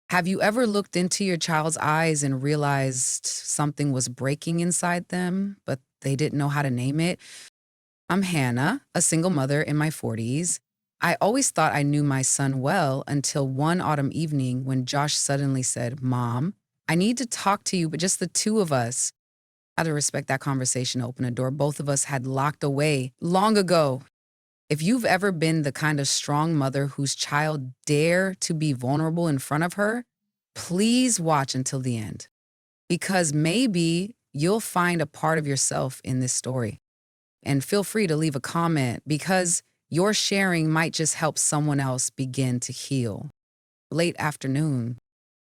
Have you ever looked into your child's eyes and realized something was breaking inside them, but they didn't know how to name it? I'm Hannah, a single mother in my 40s. I always thought I knew my son well until one autumn evening when Josh suddenly said, "Mom, I need to talk to you, but just the two of us." I had to respect that conversation to open a door both of us had locked away long ago. If you've ever been the kind of strong mother whose child dare to be vulnerable in front of her, please watch until the end because maybe you'll find a part of yourself in this story. And feel free to leave a comment because your sharing might just help someone else begin to heal. Late afternoon.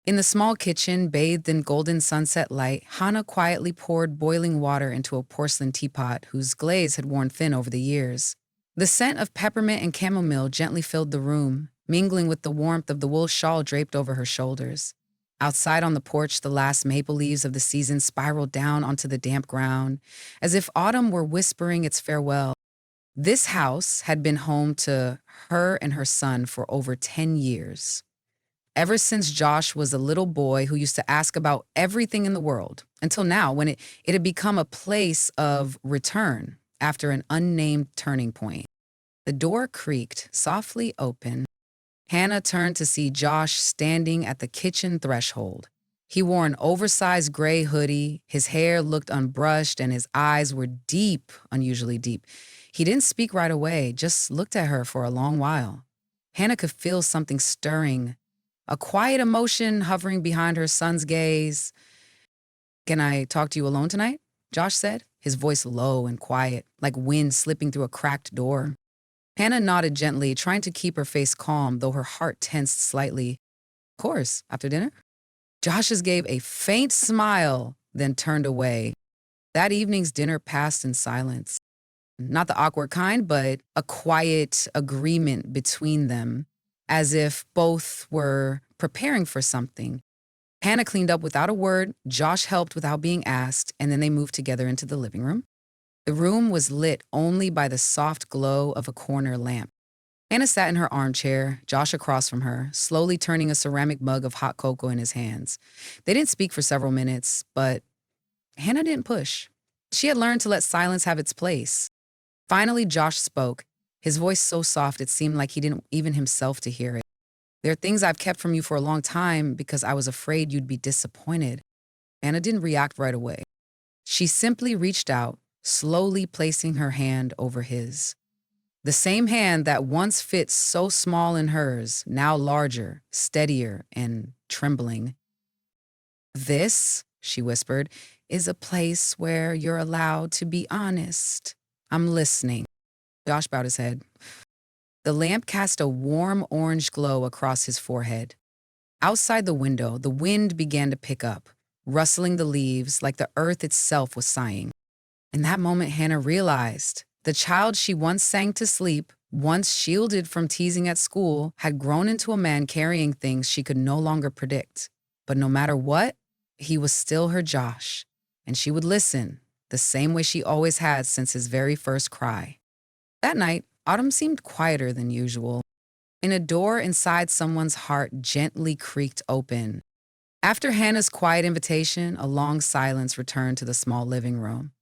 In the small kitchen, bathed in golden sunset light, Hannah quietly poured boiling water into a porcelain teapot whose glaze had worn thin over the years. The scent of peppermint and chamomile gently filled the room, mingling with the warmth of the wool shawl draped over her shoulders. Outside on the porch, the last maple leaves of the season spiraled down onto the damp ground, as if autumn were whispering its farewell. This house had been home to her and her son for over 10 years. Ever since Josh was a little boy who used to ask about everything in the world, until now when it had become a place of return after an unnamed turning point. The door creaked, softly open. Hannah turned to see Josh standing at the kitchen threshold. He wore an oversized gray hoodie, his hair looked unbrushed, and his eyes were deep, unusually deep. He didn't speak right away, just looked at her for a long while. Hannah could feel something stirring, a quiet emotion hovering behind her son's gaze. "Can I talk to you alone tonight?" Josh said, his voice low and quiet, like wind slipping through a cracked door. Hannah nodded gently, trying to keep her face calm, though her heart tensed slightly. "Of course, after dinner?" Josh's gave a faint smile, then turned away. That evening's dinner passed in silence. Not the awkward kind, but a quiet agreement between them, as if both were preparing for something. Hannah cleaned up without a word, Josh helped without being asked, and then they moved together into the living room. The room was lit only by the soft glow of a corner lamp. Hannah sat in her armchair, Josh across from her, slowly turning a ceramic mug of hot cocoa in his hands. They didn't speak for several minutes, but Hannah didn't push. She had learned to let silence have its place. Finally, Josh spoke, his voice so soft it seemed like he didn't even himself to hear it. "There are things I've kept from you for a long time because I was afraid you'd be disappointed." Hannah didn't react right away. She simply reached out, slowly placing her hand over his. The same hand that once fit so small in hers, now larger, steadier, and trembling. "This," she whispered, "is a place where you're allowed to be honest. I'm listening." Josh bowed his head. The lamp cast a warm orange glow across his forehead. Outside the window, the wind began to pick up, rustling the leaves like the earth itself was sighing. In that moment, Hannah realized the child she once sang to sleep, once shielded from teasing at school, had grown into a man carrying things she could no longer predict. But no matter what, he was still her Josh, and she would listen, the same way she always had since his very first cry. That night, autumn seemed quieter than usual. And a door inside someone's heart gently creaked open. After Hannah's quiet invitation, a long silence returned to the small living room.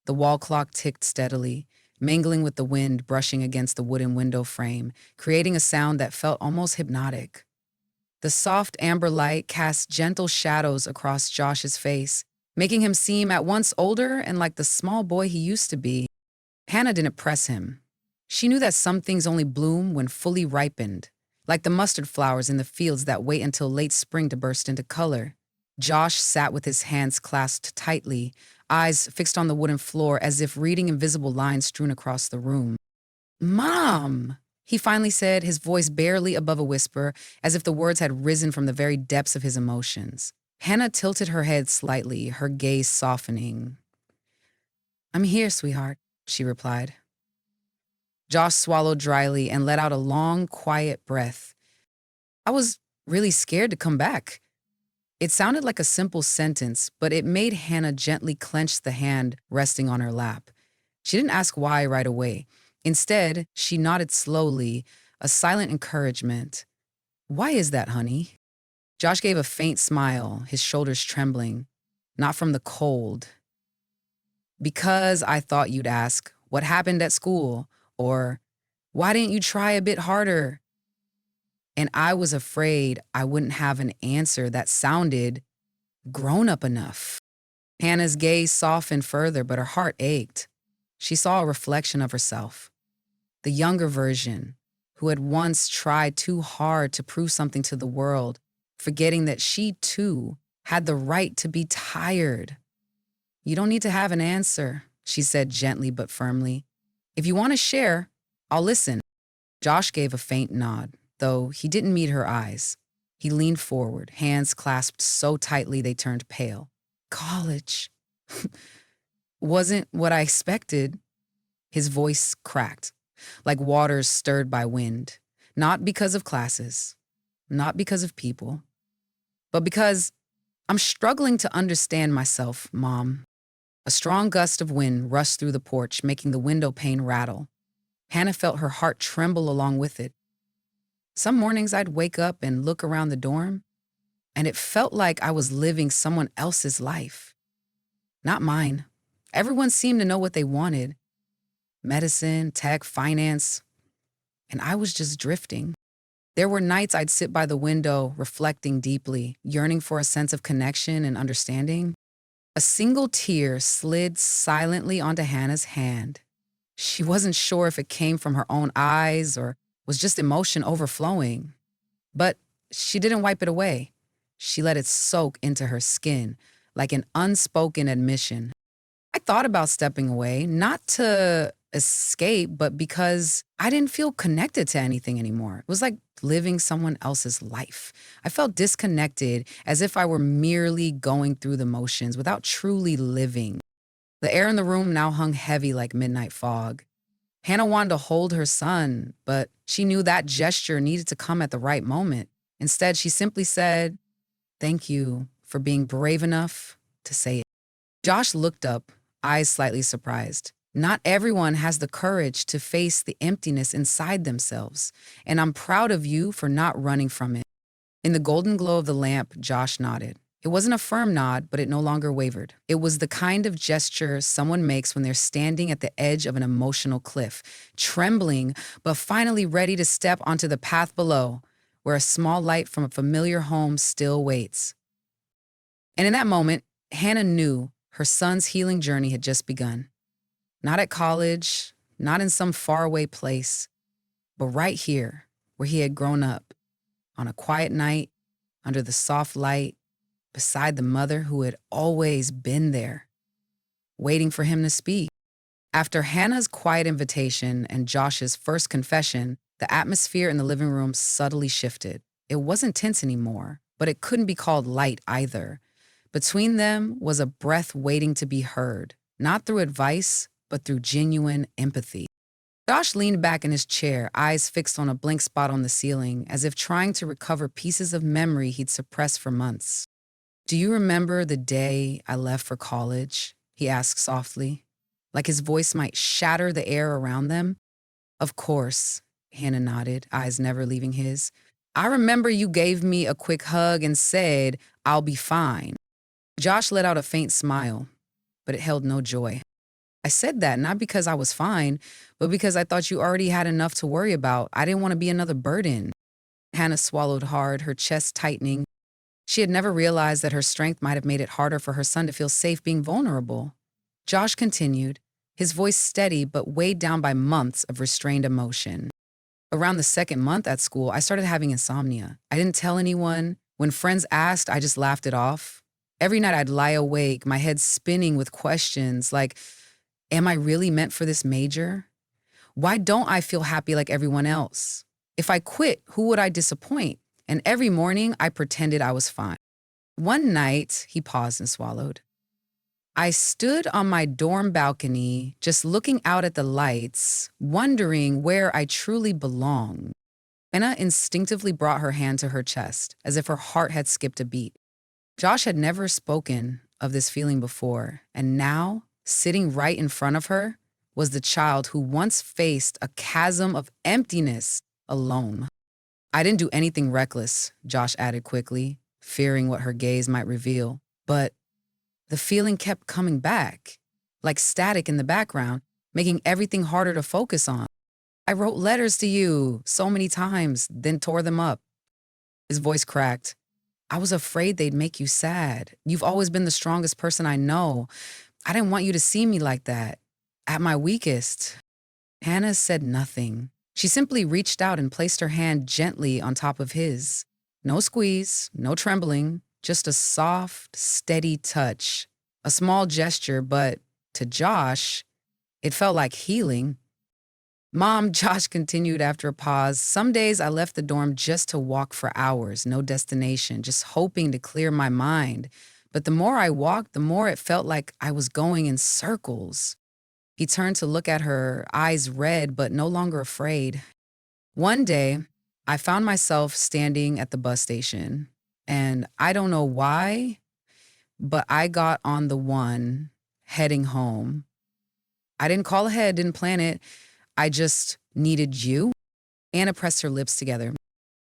The wall clock ticked steadily, mingling with the wind brushing against the wooden window frame, creating a sound that felt almost hypnotic. The soft amber light cast gentle shadows across Josh's face, making him seem at once older and like the small boy he used to be. Hannah didn't press him. She knew that some things only bloom when fully ripened, like the mustard flowers in the fields that wait until late spring to burst into color. Josh sat with his hands clasped tightly, eyes fixed on the wooden floor as if reading invisible lines strewn across the room. "Mom," he finally said, his voice barely above a whisper, as if the words had risen from the very depths of his emotions. Hannah tilted her head slightly, her gaze softening. "I'm here, sweetheart," she replied. Josh swallowed dryly and let out a long, quiet breath. "I was really scared to come back." It sounded like a simple sentence, but it made Hannah gently clench the hand resting on her lap. She didn't ask why right away. Instead, she nodded slowly, a silent encouragement. "Why is that, honey?" Josh gave a faint smile, his shoulders trembling, not from the cold. Because I thought you'd ask, what happened at school? Or, why didn't you try a bit harder? And I was afraid I wouldn't have an answer that sounded grown up enough. Hannah's gaze softened further, but her heart ached. She saw a reflection of herself, the younger version, who had once tried too hard to prove something to the world, forgetting that she, too, had the right to be tired. You don't need to have an answer, she said gently but firmly. If you want to share, I'll listen. Josh gave a faint nod, though he didn't meet her eyes. He leaned forward, hands clasped so tightly they turned pale. College wasn't what I expected. His voice cracked, like waters stirred by wind. Not because of classes, not because of people, but because I'm struggling to understand myself, Mom. A strong gust of wind rushed through the porch, making the window pane rattle. Hannah felt her heart tremble along with it. Some mornings I'd wake up and look around the dorm, and it felt like I was living someone else's life. Not mine. Everyone seemed to know what they wanted. Medicine, tech, finance. And I was just drifting. There were nights I'd sit by the window, reflecting deeply, yearning for a sense of connection and understanding. A single tear slid silently onto Hannah's hand. She wasn't sure if it came from her own eyes or was just emotion overflowing. But she didn't wipe it away. She let it soak into her skin, like an unspoken admission. I thought about stepping away, not to escape, but because I didn't feel connected to anything anymore. It was like living someone else's life. I felt disconnected, as if I were merely going through the motions without truly living. The air in the room now hung heavy like midnight fog. Hannah wanted to hold her son, but she knew that gesture needed to come at the right moment. Instead, she simply said, "Thank you for being brave enough to say it." Josh looked up, eyes slightly surprised. Not everyone has the courage to face the emptiness inside themselves, and I'm proud of you for not running from it. In the golden glow of the lamp, Josh nodded. It wasn't a firm nod, but it no longer wavered. It was the kind of gesture someone makes when they're standing at the edge of an emotional cliff, trembling, but finally ready to step onto the path below, where a small light from a familiar home still waits. And in that moment, Hannah knew her son's healing journey had just begun. Not at college, not in some faraway place, but right here, where he had grown up, on a quiet night, under the soft light, beside the mother who had always been there, waiting for him to speak. After Hannah's quiet invitation and Josh's first confession, the atmosphere in the living room subtly shifted. It wasn't tense anymore, but it couldn't be called light either. Between them was a breath waiting to be heard, not through advice, but through genuine empathy. Josh leaned back in his chair, eyes fixed on a blank spot on the ceiling, as if trying to recover pieces of memory he'd suppressed for months. "Do you remember the day I left for college?" he asked softly, like his voice might shatter the air around them. "Of course," Hannah nodded, eyes never leaving his. "I remember you gave me a quick hug and said, 'I'll be fine.'" Josh let out a faint smile, but it held no joy. "I said that not because I was fine, but because I thought you already had enough to worry about. I didn't want to be another burden." Hannah swallowed hard, her chest tightening. She had never realized that her strength might have made it harder for her son to feel safe being vulnerable. Josh continued, his voice steady but weighed down by months of restrained emotion. "Around the second month at school, I started having insomnia. I didn't tell anyone. When friends asked, I just laughed it off. Every night I'd lie awake, my head spinning with questions like, am I really meant for this major? Why don't I feel happy like everyone else? If I quit, who would I disappoint? And every morning I pretended I was fine." One night, he paused and swallowed. "I stood on my dorm balcony, just looking out at the lights, wondering where I truly belonged." Anna instinctively brought her hand to her chest, as if her heart had skipped a beat. Josh had never spoken of this feeling before, and now, sitting right in front of her, was the child who once faced a chasm of emptiness alone. "I didn't do anything reckless," Josh added quickly. fearing what her gaze might reveal. But the feeling kept coming back, like static in the background, making everything harder to focus on. I wrote letters to you so many times, then tore them up. His voice cracked. I was afraid they'd make you sad. You've always been the strongest person I know. I didn't want you to see me like that. At my weakest. Hannah said nothing. She simply reached out and placed her hand gently on top of his. No squeeze, no trembling, just a soft, steady touch. A small gesture, but to Josh, it felt like healing. Mom, Josh continued after a pause, some days I left the dorm just to walk for hours, no destination, just hoping to clear my mind. But the more I walked, the more it felt like I was going in circles. He turned to look at her, eyes red but no longer afraid. One day, I found myself standing at the bus station, and I don't know why, but I got on the one heading home. I didn't call ahead, didn't plan it. I just needed you. Anna pressed her lips together.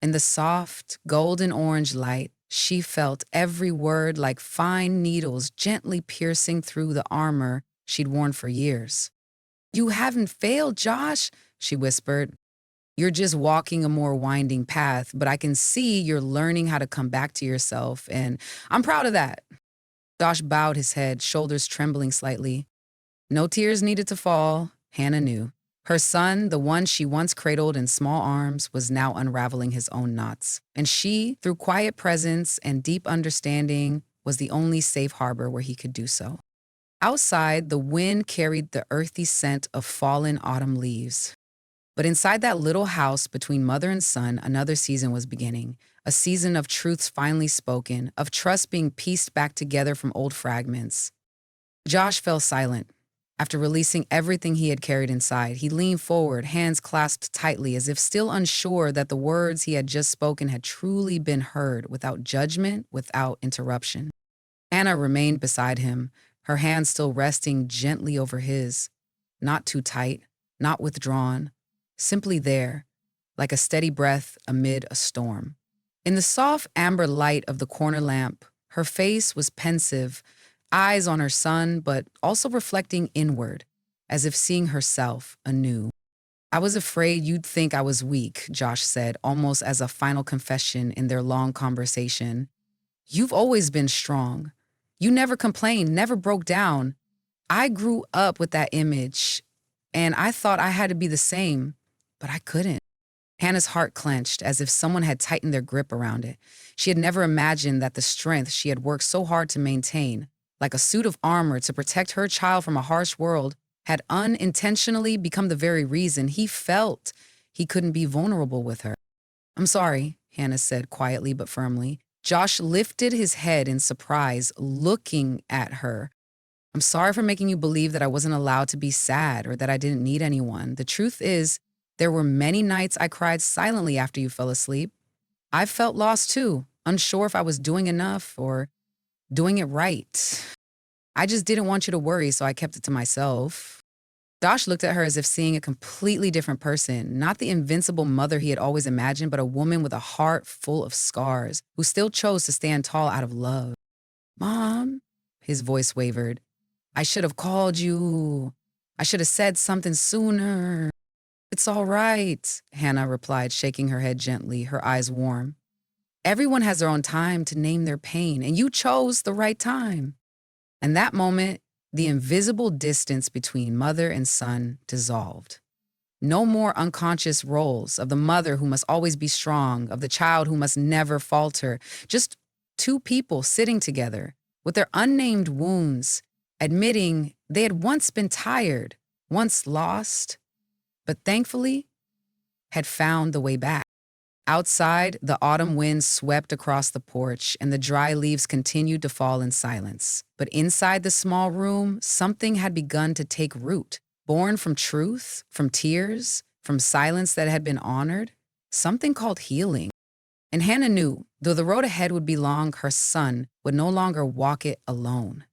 In the soft, golden orange light, she felt every word like fine needles gently piercing through the armor she'd worn for years. You haven't failed, Josh, she whispered. You're just walking a more winding path, but I can see you're learning how to come back to yourself, and I'm proud of that. Josh bowed his head, shoulders trembling slightly. No tears needed to fall, Hannah knew. Her son, the one she once cradled in small arms, was now unraveling his own knots. And she, through quiet presence and deep understanding, was the only safe harbor where he could do so. Outside, the wind carried the earthy scent of fallen autumn leaves. But inside that little house between mother and son, another season was beginning. A season of truths finally spoken, of trust being pieced back together from old fragments. Josh fell silent. After releasing everything he had carried inside, he leaned forward, hands clasped tightly, as if still unsure that the words he had just spoken had truly been heard, without judgment, without interruption. Anna remained beside him, her hand still resting gently over his, not too tight, not withdrawn, simply there, like a steady breath amid a storm. In the soft amber light of the corner lamp, her face was pensive, eyes on her son, but also reflecting inward, as if seeing herself anew. I was afraid you'd think I was weak, Josh said, almost as a final confession in their long conversation. You've always been strong. You never complained, never broke down. I grew up with that image, and I thought I had to be the same, but I couldn't. Hannah's heart clenched, as if someone had tightened their grip around it. She had never imagined that the strength she had worked so hard to maintain, like a suit of armor to protect her child from a harsh world, had unintentionally become the very reason he felt he couldn't be vulnerable with her. I'm sorry, Hannah said quietly but firmly. Josh lifted his head in surprise, looking at her. I'm sorry for making you believe that I wasn't allowed to be sad or that I didn't need anyone. The truth is, there were many nights I cried silently after you fell asleep. I felt lost too, unsure if I was doing enough or doing it right. I just didn't want you to worry, so I kept it to myself. Josh looked at her as if seeing a completely different person, not the invincible mother he had always imagined, but a woman with a heart full of scars, who still chose to stand tall out of love. Mom, his voice wavered. I should have called you. I should have said something sooner. It's all right, Hannah replied, shaking her head gently, her eyes warm. Everyone has their own time to name their pain, and you chose the right time. And that moment, the invisible distance between mother and son dissolved. No more unconscious roles of the mother who must always be strong, of the child who must never falter. Just two people sitting together with their unnamed wounds, admitting they had once been tired, once lost, but thankfully had found the way back. Outside, the autumn wind swept across the porch and the dry leaves continued to fall in silence. But inside the small room, something had begun to take root, born from truth, from tears, from silence that had been honored, something called healing. And Hannah knew, though the road ahead would be long, her son would no longer walk it alone.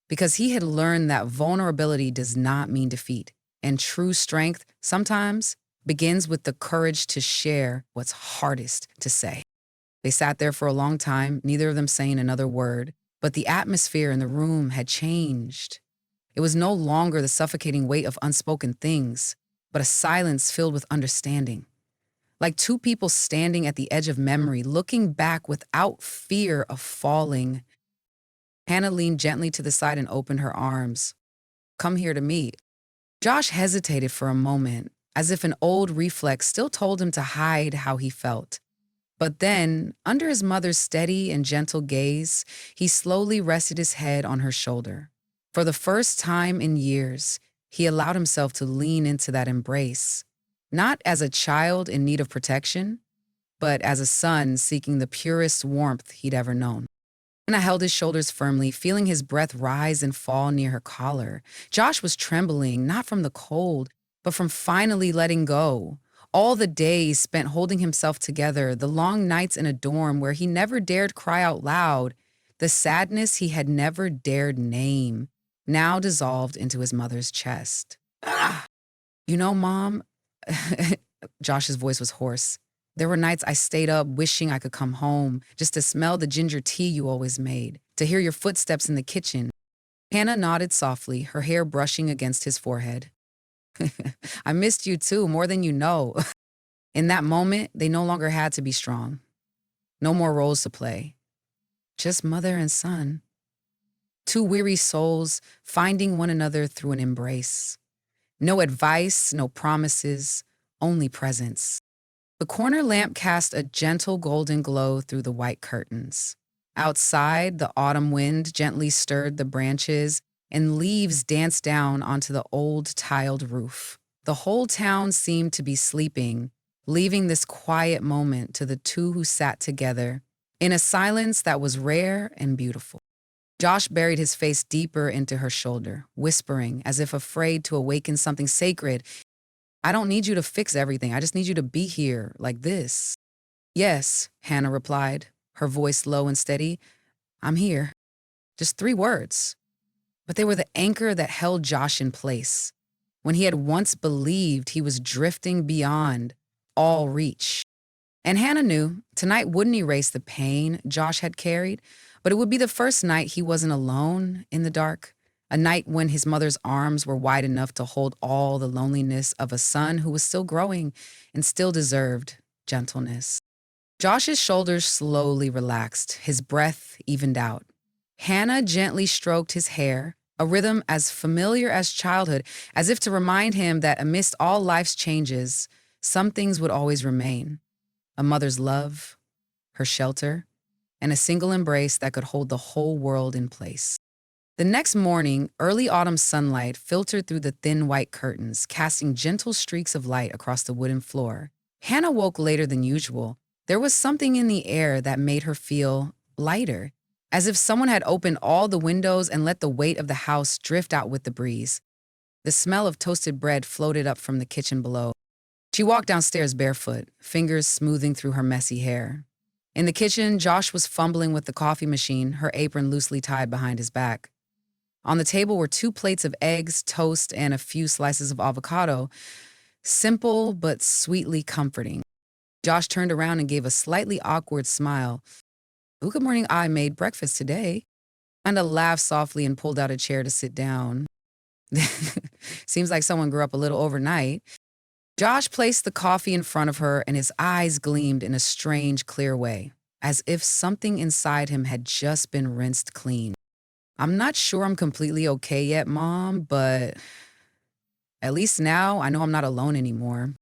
Because he had learned that vulnerability does not mean defeat, and true strength sometimes begins with the courage to share what's hardest to say. They sat there for a long time, neither of them saying another word, but the atmosphere in the room had changed. It was no longer the suffocating weight of unspoken things, but a silence filled with understanding. Like two people standing at the edge of memory, looking back without fear of falling. Hannah leaned gently to the side and opened her arms. Come here to me. Josh hesitated for a moment, as if an old reflex still told him to hide how he felt. But then, under his mother's steady and gentle gaze, he slowly rested his head on her shoulder. For the first time in years, he allowed himself to lean into that embrace, not as a child in need of protection, but as a son seeking the purest warmth he'd ever known. Anna held his shoulders firmly, feeling his breath rise and fall near her collar. Josh was trembling, not from the cold, but from finally letting go. All the days spent holding himself together, the long nights in a dorm where he never dared cry out loud, the sadness he had never dared name, now dissolved into his mother's chest. Ah! You know, Mom, Josh's voice was hoarse. There were nights I stayed up wishing I could come home, just to smell the ginger tea you always made, to hear your footsteps in the kitchen. Hannah nodded softly, her hair brushing against his forehead. I missed you too, more than you know. In that moment, they no longer had to be strong. No more roles to play. Just mother and son. Two weary souls finding one another through an embrace. No advice, no promises, only presence. The corner lamp cast a gentle golden glow through the white curtains. Outside, the autumn wind gently stirred the branches, and leaves danced down onto the old tiled roof. The whole town seemed to be sleeping, leaving this quiet moment to the two who sat together, in a silence that was rare and beautiful. Josh buried his face deeper into her shoulder, whispering, as if afraid to awaken something sacred, I don't need you to fix everything. I just need you to be here, like this. Yes, Hannah replied, her voice low and steady. I'm here. Just 3 words. But they were the anchor that held Josh in place. When he had once believed he was drifting beyond all reach. And Hannah knew tonight wouldn't erase the pain Josh had carried, but it would be the first night he wasn't alone in the dark. A night when his mother's arms were wide enough to hold all the loneliness of a son who was still growing and still deserved gentleness. Josh's shoulders slowly relaxed, his breath evened out. Hannah gently stroked his hair, a rhythm as familiar as childhood, as if to remind him that amidst all life's changes, some things would always remain. A mother's love, her shelter, and a single embrace that could hold the whole world in place. The next morning, early autumn sunlight filtered through the thin white curtains, casting gentle streaks of light across the wooden floor. Hannah woke later than usual. There was something in the air that made her feel lighter, as if someone had opened all the windows and let the weight of the house drift out with the breeze. The smell of toasted bread floated up from the kitchen below. She walked downstairs barefoot, fingers smoothing through her messy hair. In the kitchen, Josh was fumbling with the coffee machine, her apron loosely tied behind his back. On the table were 2 plates of eggs, toast, and a few slices of avocado. Simple but sweetly comforting. Josh turned around and gave a slightly awkward smile. Oh, good morning, I made breakfast today. Amanda laughed softly and pulled out a chair to sit down. Seems like someone grew up a little overnight. Josh placed the coffee in front of her and his eyes gleamed in a strange, clear way, as if something inside him had just been rinsed clean. I'm not sure I'm completely okay yet, Mom, but at least now I know I'm not alone anymore.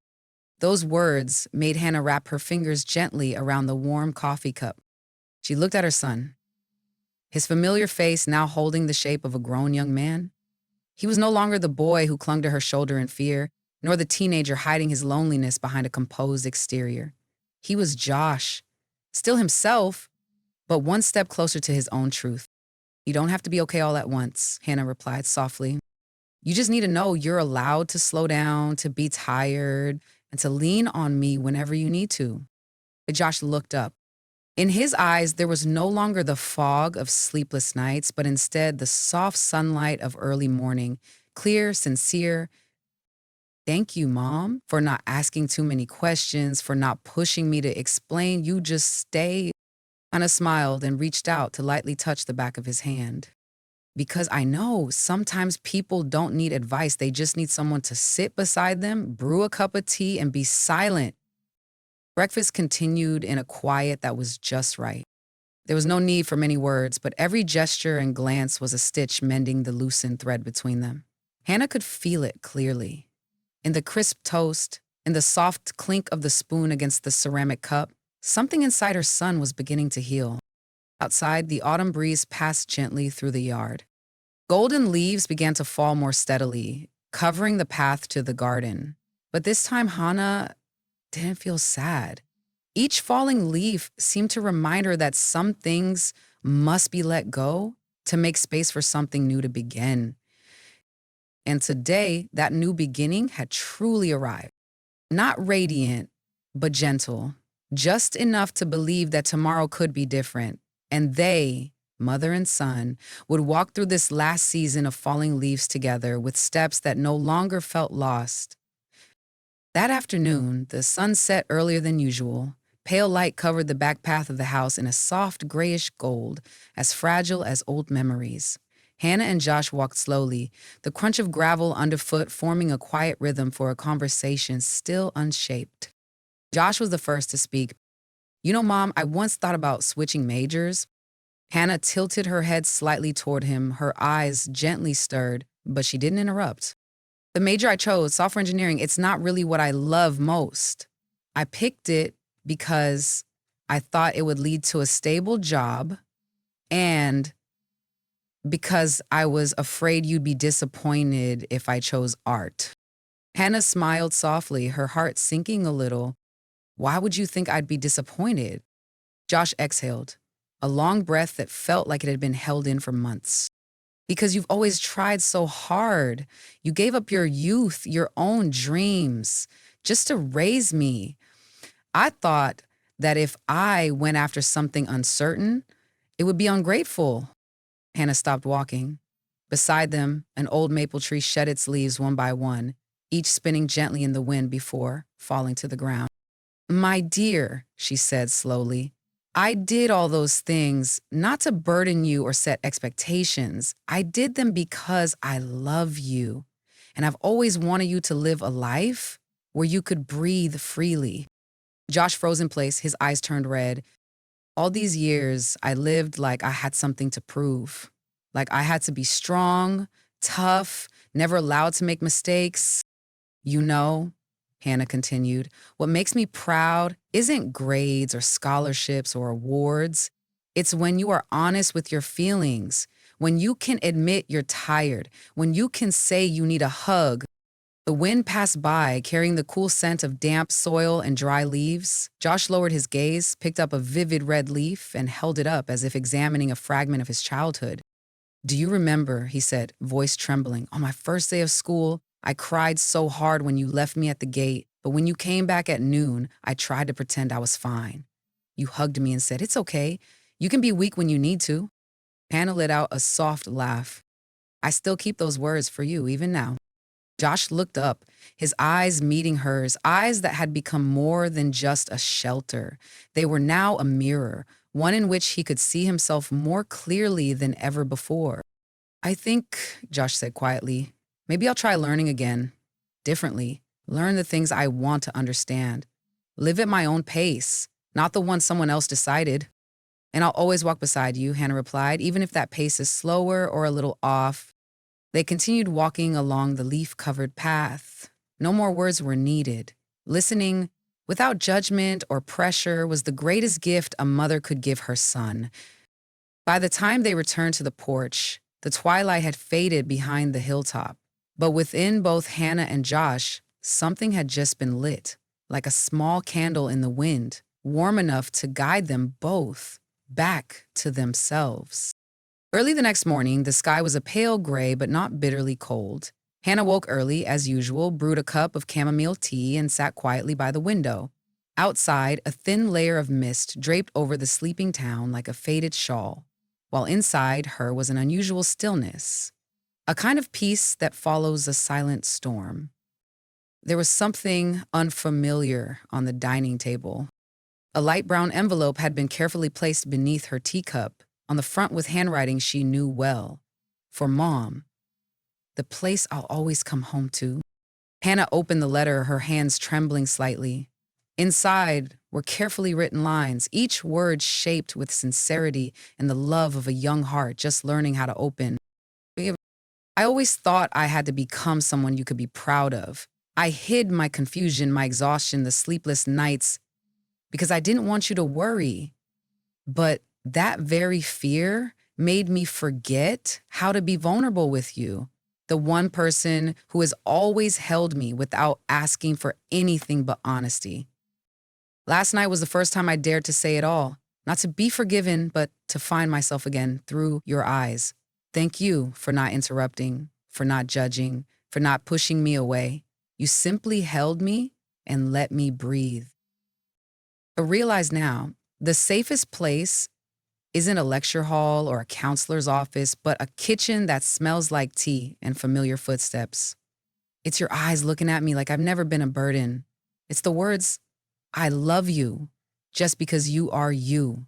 Those words made Hannah wrap her fingers gently around the warm coffee cup. She looked at her son, his familiar face now holding the shape of a grown young man. He was no longer the boy who clung to her shoulder in fear, nor the teenager hiding his loneliness behind a composed exterior. He was Josh, still himself, but one step closer to his own truth. You don't have to be okay all at once, Hannah replied softly. You just need to know you're allowed to slow down, to be tired, and to lean on me whenever you need to. Josh looked up. In his eyes, there was no longer the fog of sleepless nights, but instead the soft sunlight of early morning, clear, sincere, Thank you, Mom, for not asking too many questions, for not pushing me to explain. You just stay. Hannah smiled and reached out to lightly touch the back of his hand. Because I know sometimes people don't need advice, they just need someone to sit beside them, brew a cup of tea, and be silent. Breakfast continued in a quiet that was just right. There was no need for many words, but every gesture and glance was a stitch mending the loosened thread between them. Hannah could feel it clearly. In the crisp toast, in the soft clink of the spoon against the ceramic cup, something inside her son was beginning to heal. Outside, the autumn breeze passed gently through the yard. Golden leaves began to fall more steadily, covering the path to the garden. But this time, Hannah didn't feel sad. Each falling leaf seemed to remind her that some things must be let go to make space for something new to begin. And today, that new beginning had truly arrived. Not radiant, but gentle. Just enough to believe that tomorrow could be different. And they, mother and son, would walk through this last season of falling leaves together with steps that no longer felt lost. That afternoon, the sun set earlier than usual. Pale light covered the back path of the house in a soft grayish gold, as fragile as old memories. Hannah and Josh walked slowly, the crunch of gravel underfoot forming a quiet rhythm for a conversation still unshaped. Josh was the first to speak. You know, Mom, I once thought about switching majors. Hannah tilted her head slightly toward him, her eyes gently stirred, but she didn't interrupt. The major I chose, software engineering, it's not really what I love most. I picked it because I thought it would lead to a stable job and because I was afraid you'd be disappointed if I chose art. Hannah smiled softly, her heart sinking a little. Why would you think I'd be disappointed? Josh exhaled, a long breath that felt like it had been held in for months. Because you've always tried so hard. You gave up your youth, your own dreams, just to raise me. I thought that if I went after something uncertain, it would be ungrateful. Hannah stopped walking. Beside them, an old maple tree shed its leaves one by one, each spinning gently in the wind before falling to the ground. My dear, she said slowly, I did all those things not to burden you or set expectations. I did them because I love you. And I've always wanted you to live a life where you could breathe freely. Josh froze in place, his eyes turned red. All these years, I lived like I had something to prove. Like I had to be strong, tough, never allowed to make mistakes. You know, Hannah continued, what makes me proud isn't grades or scholarships or awards. It's when you are honest with your feelings, when you can admit you're tired, when you can say you need a hug. The wind passed by, carrying the cool scent of damp soil and dry leaves. Josh lowered his gaze, picked up a vivid red leaf, and held it up as if examining a fragment of his childhood. Do you remember, he said, voice trembling, on my first day of school, I cried so hard when you left me at the gate, but when you came back at noon, I tried to pretend I was fine. You hugged me and said, it's okay. You can be weak when you need to. Hannah let out a soft laugh. I still keep those words for you, even now. Josh looked up, his eyes meeting hers, eyes that had become more than just a shelter. They were now a mirror, one in which he could see himself more clearly than ever before. I think, Josh said quietly, maybe I'll try learning again, differently, learn the things I want to understand, live at my own pace, not the one someone else decided. And I'll always walk beside you, Hannah replied, even if that pace is slower or a little off. They continued walking along the leaf-covered path. No more words were needed. Listening, without judgment or pressure, was the greatest gift a mother could give her son. By the time they returned to the porch, the twilight had faded behind the hilltop. But within both Hannah and Josh, something had just been lit, like a small candle in the wind, warm enough to guide them both back to themselves. Early the next morning, the sky was a pale gray but not bitterly cold. Hannah woke early, as usual, brewed a cup of chamomile tea, and sat quietly by the window. Outside, a thin layer of mist draped over the sleeping town like a faded shawl, while inside her was an unusual stillness, a kind of peace that follows a silent storm. There was something unfamiliar on the dining table. A light brown envelope had been carefully placed beneath her teacup, on the front with handwriting she knew well. For Mom, the place I'll always come home to. Hannah opened the letter, her hands trembling slightly. Inside were carefully written lines, each word shaped with sincerity and the love of a young heart just learning how to open. I always thought I had to become someone you could be proud of. I hid my confusion, my exhaustion, the sleepless nights, because I didn't want you to worry. But that very fear made me forget how to be vulnerable with you, the one person who has always held me without asking for anything but honesty. Last night was the first time I dared to say it all, not to be forgiven, but to find myself again through your eyes. Thank you for not interrupting, for not judging, for not pushing me away. You simply held me and let me breathe. I realize now, the safest place isn't a lecture hall or a counselor's office, but a kitchen that smells like tea and familiar footsteps. It's your eyes looking at me like I've never been a burden. It's the words, I love you, just because you are you.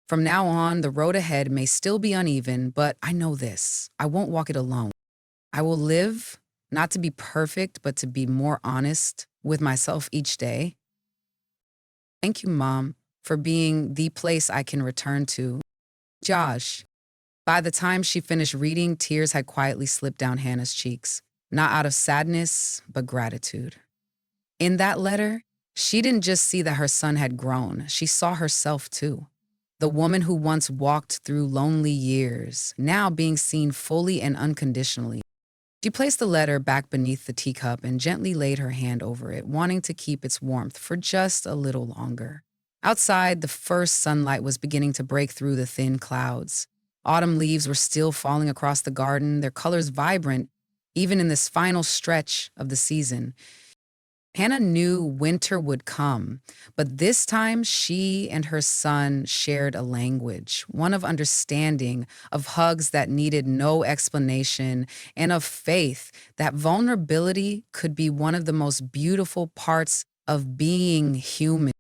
From now on, the road ahead may still be uneven, but I know this. I won't walk it alone. I will live, not to be perfect, but to be more honest with myself each day. Thank you, Mom, for being the place I can return to. Josh. By the time she finished reading, tears had quietly slipped down Hannah's cheeks, not out of sadness, but gratitude. In that letter, she didn't just see that her son had grown, she saw herself too. The woman who once walked through lonely years, now being seen fully and unconditionally. She placed the letter back beneath the teacup and gently laid her hand over it, wanting to keep its warmth for just a little longer. Outside, the first sunlight was beginning to break through the thin clouds. Autumn leaves were still falling across the garden, their colors vibrant, even in this final stretch of the season. Hannah knew winter would come, but this time she and her son shared a language, one of understanding, of hugs that needed no explanation, and of faith that vulnerability could be one of the most beautiful parts of being human.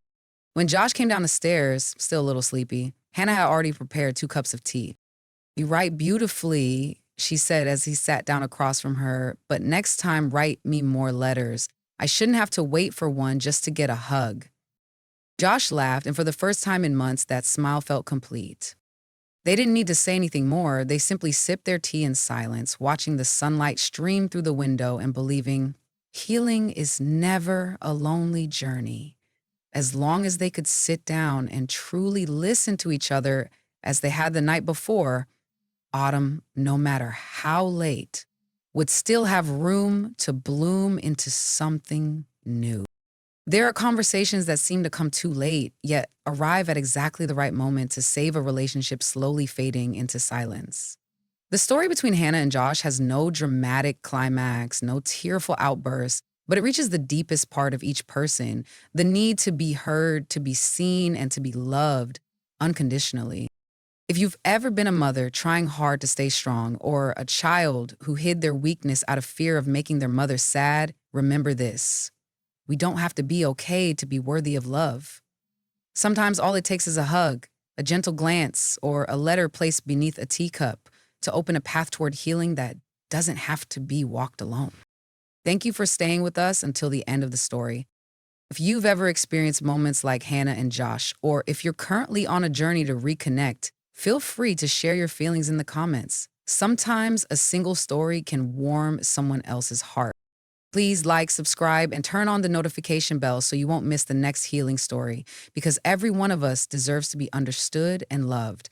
When Josh came down the stairs, still a little sleepy, Hannah had already prepared 2 cups of tea. You write beautifully, she said as he sat down across from her, but next time write me more letters. I shouldn't have to wait for one just to get a hug. Josh laughed, and for the first time in months, that smile felt complete. They didn't need to say anything more. They simply sipped their tea in silence, watching the sunlight stream through the window and believing healing is never a lonely journey. As long as they could sit down and truly listen to each other as they had the night before, autumn, no matter how late, would still have room to bloom into something new. There are conversations that seem to come too late, yet arrive at exactly the right moment to save a relationship slowly fading into silence. The story between Hannah and Josh has no dramatic climax, no tearful outburst, but it reaches the deepest part of each person, the need to be heard, to be seen, and to be loved unconditionally. If you've ever been a mother trying hard to stay strong, or a child who hid their weakness out of fear of making their mother sad, remember this. We don't have to be okay to be worthy of love. Sometimes all it takes is a hug, a gentle glance, or a letter placed beneath a teacup to open a path toward healing that doesn't have to be walked alone. Thank you for staying with us until the end of the story. If you've ever experienced moments like Hannah and Josh, or if you're currently on a journey to reconnect, feel free to share your feelings in the comments. Sometimes a single story can warm someone else's heart. Please like, subscribe, and turn on the notification bell so you won't miss the next healing story, because every one of us deserves to be understood and loved.